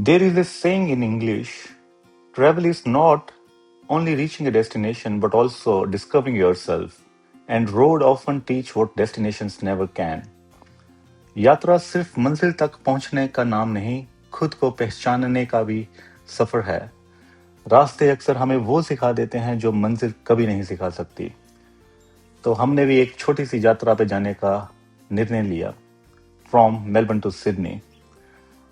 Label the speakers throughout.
Speaker 1: There is a saying in English travel is not only reaching a destination but also discovering yourself, and road often teach what destinations never can. यात्रा सिर्फ मंजिल तक पहुंचने का नाम नहीं, खुद को पहचानने का भी सफर है। रास्ते अक्सर हमें वो सिखा देते हैं जो मंजिल कभी नहीं सिखा सकती। तो हमने भी एक छोटी सी यात्रा पे जाने का निर्णय लिया, from Melbourne to Sydney.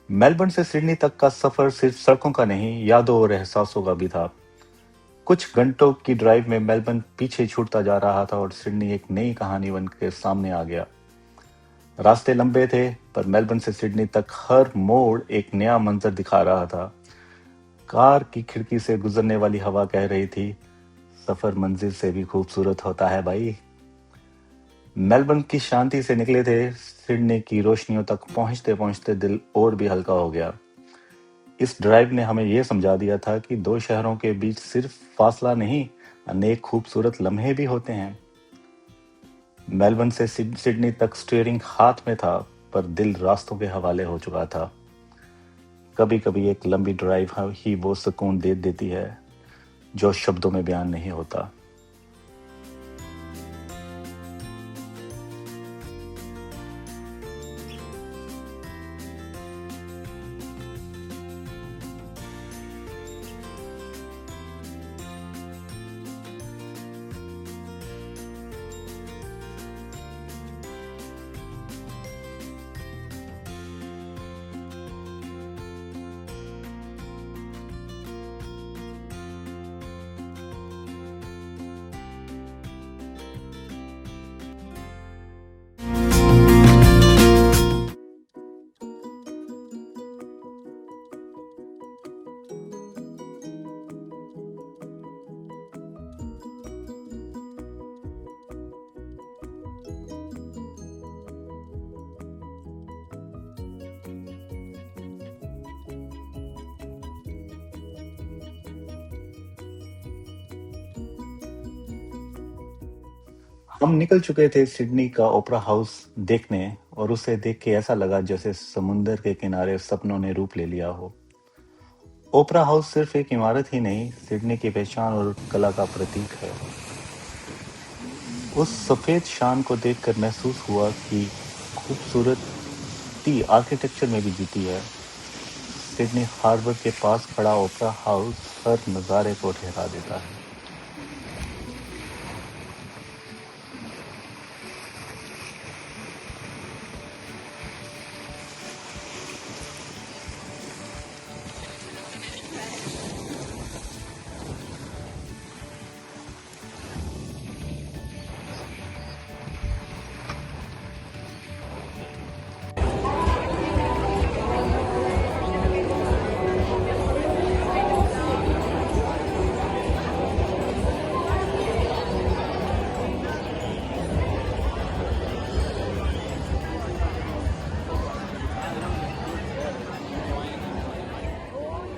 Speaker 1: Melbourne से सिडनी तक का सफर सिर्फ सड़कों का नहीं, यादों और एहसासों का भी था। कुछ घंटों की ड्राइव में मेलबर्न पीछे छूटता जा रहा था और सिडनी एक नई कहानी बन के सामने आ गया। रास्ते लंबे थे, पर मेलबर्न से सिडनी तक हर मोड़ एक नया मंजर दिखा रहा था। कार की खिड़की से गुजरने वाली हवा कह रही थी, सफर मंजिल से भी खूबसूरत होता है भाई। मेलबर्न की शांति से निकले थे, सिडनी की रोशनियों तक पहुंचते पहुंचते दिल और भी हल्का हो गया। इस ड्राइव ने हमें यह समझा दिया था कि दो शहरों के बीच सिर्फ फासला नहीं, अनेक खूबसूरत लम्हे भी होते हैं। मेलबर्न से सिडनी तक स्टीयरिंग हाथ में था, पर दिल रास्तों के हवाले हो चुका था। कभी कभी एक लंबी ड्राइव ही वो सुकून दे देती है जो शब्दों में बयान नहीं होता। हम निकल चुके थे सिडनी का ओपेरा हाउस देखने, और उसे देख के ऐसा लगा जैसे समुंदर के किनारे सपनों ने रूप ले लिया हो। ओपेरा हाउस सिर्फ एक इमारत ही नहीं, सिडनी की पहचान और कला का प्रतीक है। उस सफेद शान को देखकर महसूस हुआ कि खूबसूरती आर्किटेक्चर में भी जीती है। सिडनी हार्बर के पास खड़ा ओपेरा हाउस हर नज़ारे को ठहरा देता है।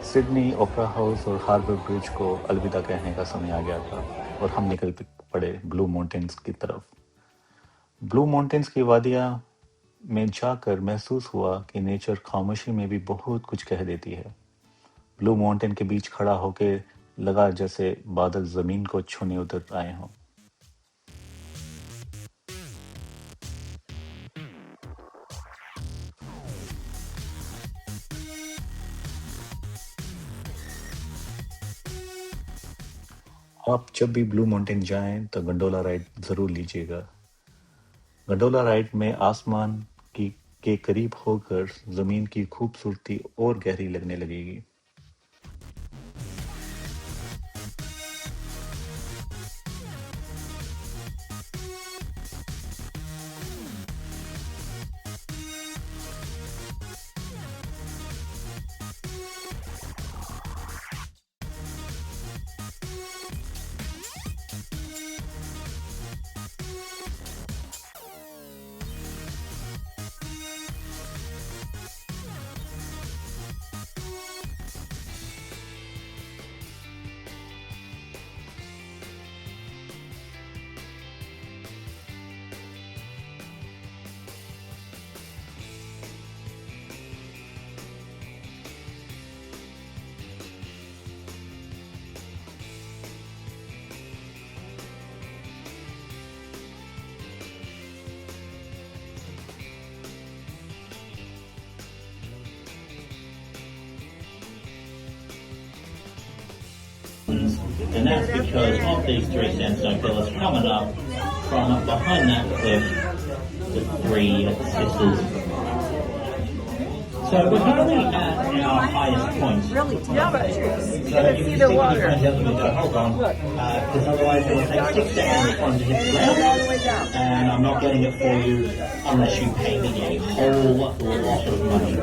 Speaker 1: सिडनी ओपेरा हाउस और हार्बर ब्रिज को अलविदा कहने का समय आ गया था, और हम निकल पड़े ब्लू माउंटेन्स की तरफ। ब्लू माउंटेन्स की वादियां में जाकर महसूस हुआ कि नेचर खामोशी में भी बहुत कुछ कह देती है। ब्लू माउंटेन के बीच खड़ा होके लगा जैसे बादल जमीन को छूने उतर आए हों। आप जब भी ब्लू माउंटेन जाएं तो गंडोला राइड जरूर लीजिएगा। गंडोला राइड में आसमान की के करीब होकर जमीन की खूबसूरती और गहरी लगने लगेगी।
Speaker 2: mountains, and that's because of these three sandstone pillars coming up from behind that cliff, the Three Sisters. So we're currently at our highest point.
Speaker 3: Yeah, but you can see the water.
Speaker 2: Hold on, because otherwise it will take 6 seconds for them to hit the ground, and I'm not getting it for you unless you pay me a whole lot of money.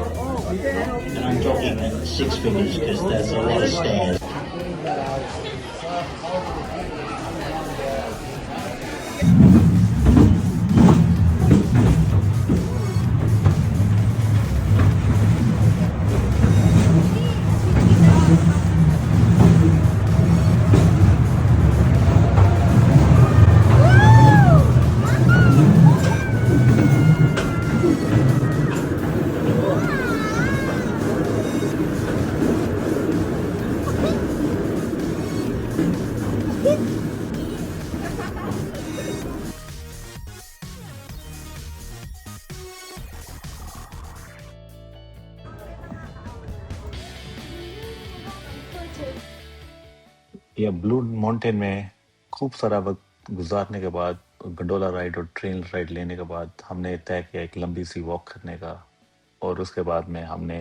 Speaker 2: And I'm talking 6 figures because there's a lot of stairs.
Speaker 1: या blue mountain में खूब सारा वक्त गुजारने के बाद, gondola ride और train ride लेने के बाद हमने तय किया एक लंबी सी वॉक करने का, और उसके बाद में हमने